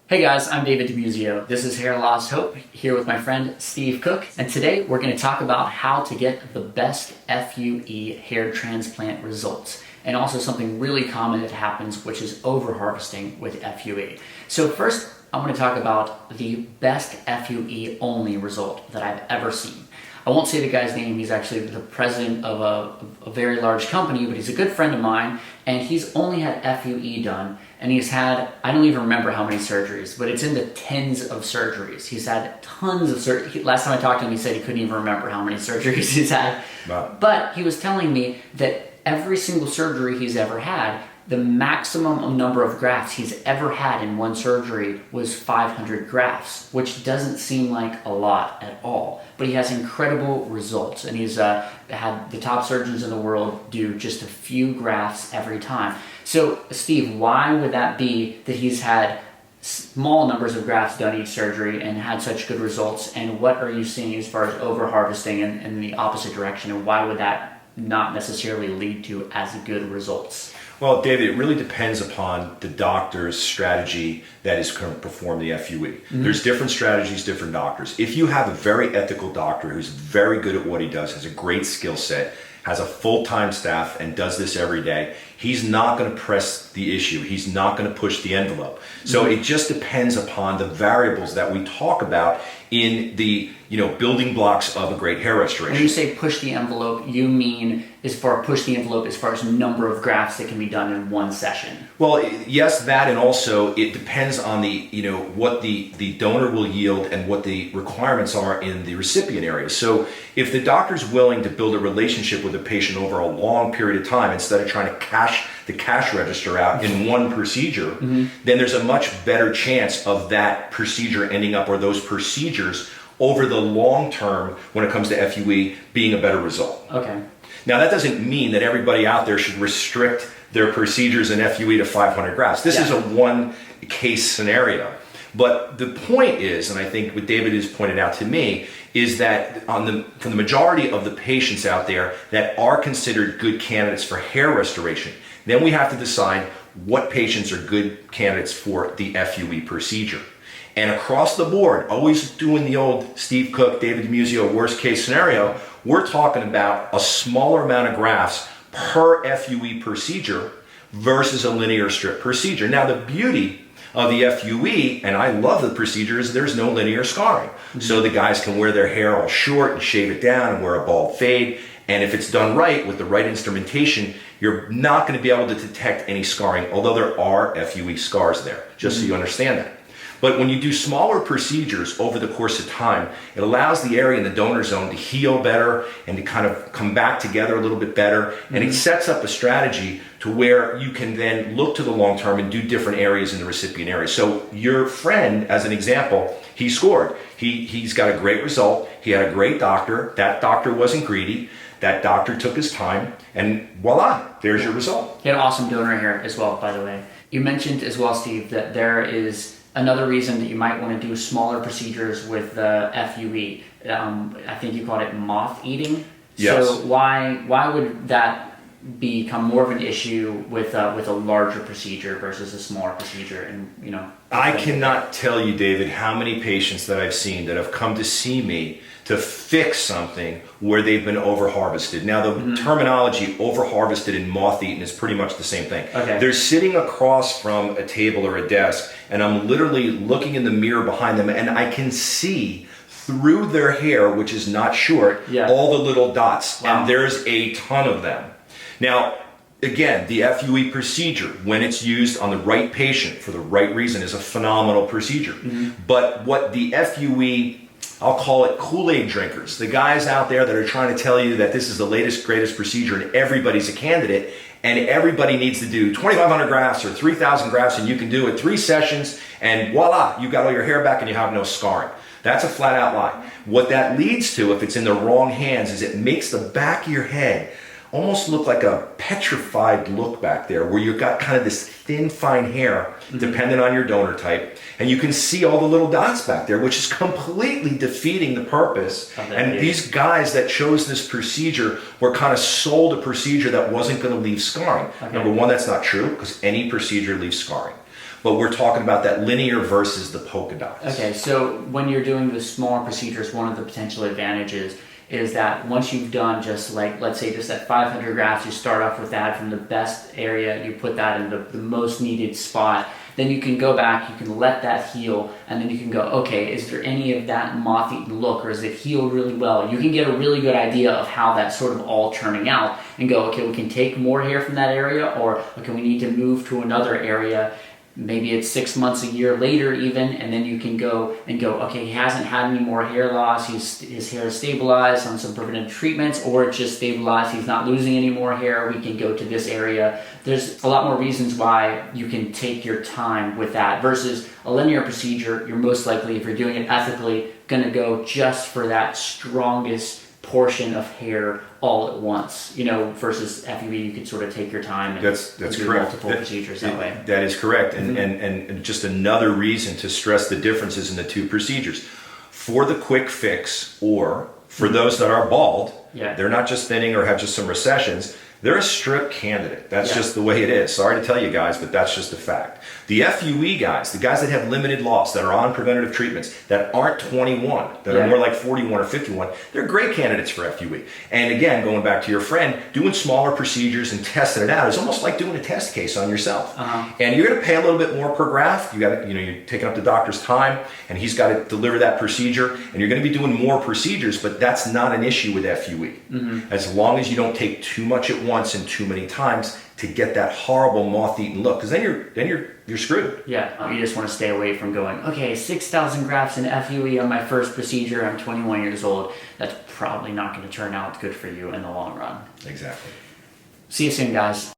Hey guys, I'm David DeMuzio. This is Hair Loss Hope, here with my friend Steve Cook. And today we're going to talk about how to get the best FUE hair transplant results. And also something really common that happens, which is over-harvesting with FUE. So first, I want to talk about the best FUE only result that I've ever seen. I won't say the guy's name. He's actually the president of a very large company, but he's a good friend of mine, and he's only had FUE done, and he's had, I don't even remember how many surgeries, but it's in the tens of surgeries. He's had tons of surgeries. Last time I talked to him, he said he couldn't even remember how many surgeries he's had. Wow. But he was telling me that every single surgery he's ever had, the maximum number of grafts he's ever had in one surgery was 500 grafts, which doesn't seem like a lot at all. But he has incredible results, and he's had the top surgeons in the world do just a few grafts every time. So, Steve, why would that be that he's had small numbers of grafts done each surgery and had such good results? And what are you seeing as far as over-harvesting in the opposite direction? And why would that not necessarily lead to as good results? Well, David, it really depends upon the doctor's strategy that is going to perform the FUE. Mm-hmm. There's different strategies, different doctors. If you have a very ethical doctor who's very good at what he does, has a great skill set, has a full-time staff, and does this every day, he's not going to press the issue. He's not going to push the envelope. So it just depends upon the variables that we talk about in the building blocks of a great hair restoration. When you say push the envelope, you mean push the envelope as far as number of grafts that can be done in one session? Well, yes, that, and also it depends on the what the donor will yield and what the requirements are in the recipient area. So if the doctor's willing to build a relationship with the patient over a long period of time instead of trying to cash the cash register out in one procedure, then there's a much better chance of that procedure ending up, or those procedures over the long term when it comes to FUE, being a better result. Okay. Now that doesn't mean that everybody out there should restrict their procedures in FUE to 500 grafts. This is a one case scenario. But the point is, and I think what David has pointed out to me, is that for the majority of the patients out there that are considered good candidates for hair restoration, then we have to decide what patients are good candidates for the FUE procedure. And across the board, always doing the old Steve Cook, David DeMuzio worst case scenario, we're talking about a smaller amount of grafts per FUE procedure versus a linear strip procedure. Now the beauty of the FUE, and I love the procedure, is there's no linear scarring. So the guys can wear their hair all short and shave it down and wear a bald fade. And if it's done right with the right instrumentation, you're not going to be able to detect any scarring, although there are FUE scars there, just so you understand that. But when you do smaller procedures over the course of time, it allows the area in the donor zone to heal better and to kind of come back together a little bit better. And it sets up a strategy to where you can then look to the long term and do different areas in the recipient area. So your friend, as an example, he scored. He's got a great result. He had a great doctor. That doctor wasn't greedy. That doctor took his time, and voila, there's your result. He had an awesome donor hair as well, by the way. You mentioned as well, Steve, that there is another reason that you might want to do smaller procedures with the FUE. I think you called it moth eating. Yes. So why would that become more of an issue with a larger procedure versus a smaller procedure? And I cannot tell you, David, how many patients that I've seen that have come to see me to fix something where they've been over-harvested. Now, the terminology over-harvested and moth-eaten is pretty much the same thing. Okay. They're sitting across from a table or a desk, and I'm literally looking in the mirror behind them, and I can see through their hair, which is not short, all the little dots. Wow. And there's a ton of them. Now, again, the FUE procedure, when it's used on the right patient for the right reason, is a phenomenal procedure. But what the FUE, I'll call it Kool-Aid drinkers, the guys out there that are trying to tell you that this is the latest, greatest procedure and everybody's a candidate and everybody needs to do 2,500 grafts or 3,000 grafts and you can do it 3 sessions and voila, you got all your hair back and you have no scarring. That's a flat out lie. What that leads to, if it's in the wrong hands, is it makes the back of your head almost look like a petrified look back there where you've got kind of this thin, fine hair, dependent on your donor type, and you can see all the little dots back there, which is completely defeating the purpose. And these guys that chose this procedure were kind of sold a procedure that wasn't going to leave scarring. Number one, that's not true, because any procedure leaves scarring. but we're talking about that linear versus the polka dots. Okay, so when you're doing the smaller procedures, one of the potential advantages is that once you've done just like, let's say just at 500 grafts, you start off with that from the best area, you put that in the most needed spot, then you can go back, you can let that heal, and then you can go, okay, is there any of that moth-eaten look, or is it healed really well? You can get a really good idea of how that's sort of all turning out and go, okay, we can take more hair from that area, or okay, we need to move to another area. Maybe it's 6 months, a year later even, and then you can go, okay, he hasn't had any more hair loss, his hair is stabilized on some preventative treatments, or it's just stabilized, he's not losing any more hair, we can go to this area. There's a lot more reasons why you can take your time with that versus a linear procedure. You're most likely, if you're doing it ethically, gonna go just for that strongest portion of hair all at once, versus FUE, you could sort of take your time and that's do correct. multiple procedures that way. That is correct. And just another reason to stress the differences in the two procedures. For the quick fix, or for those that are bald, they're not just thinning or have just some recessions, they're a strip candidate. That's just the way it is. Sorry to tell you guys, but that's just a fact. The FUE guys, the guys that have limited loss, that are on preventative treatments, that aren't 21, that are more like 41 or 51, they're great candidates for FUE. And again, going back to your friend, doing smaller procedures and testing it out is almost like doing a test case on yourself. And you're going to pay a little bit more per graft. You got to, you're taking up the doctor's time, and he's got to deliver that procedure, and you're going to be doing more procedures, but that's not an issue with FUE. As long as you don't take too much at once and too many times to get that horrible moth-eaten look, because then you're screwed. Yeah, you just want to stay away from going, okay, 6,000 grafts in FUE on my first procedure, I'm 21 years old. That's probably not going to turn out good for you in the long run. Exactly. See you soon, guys.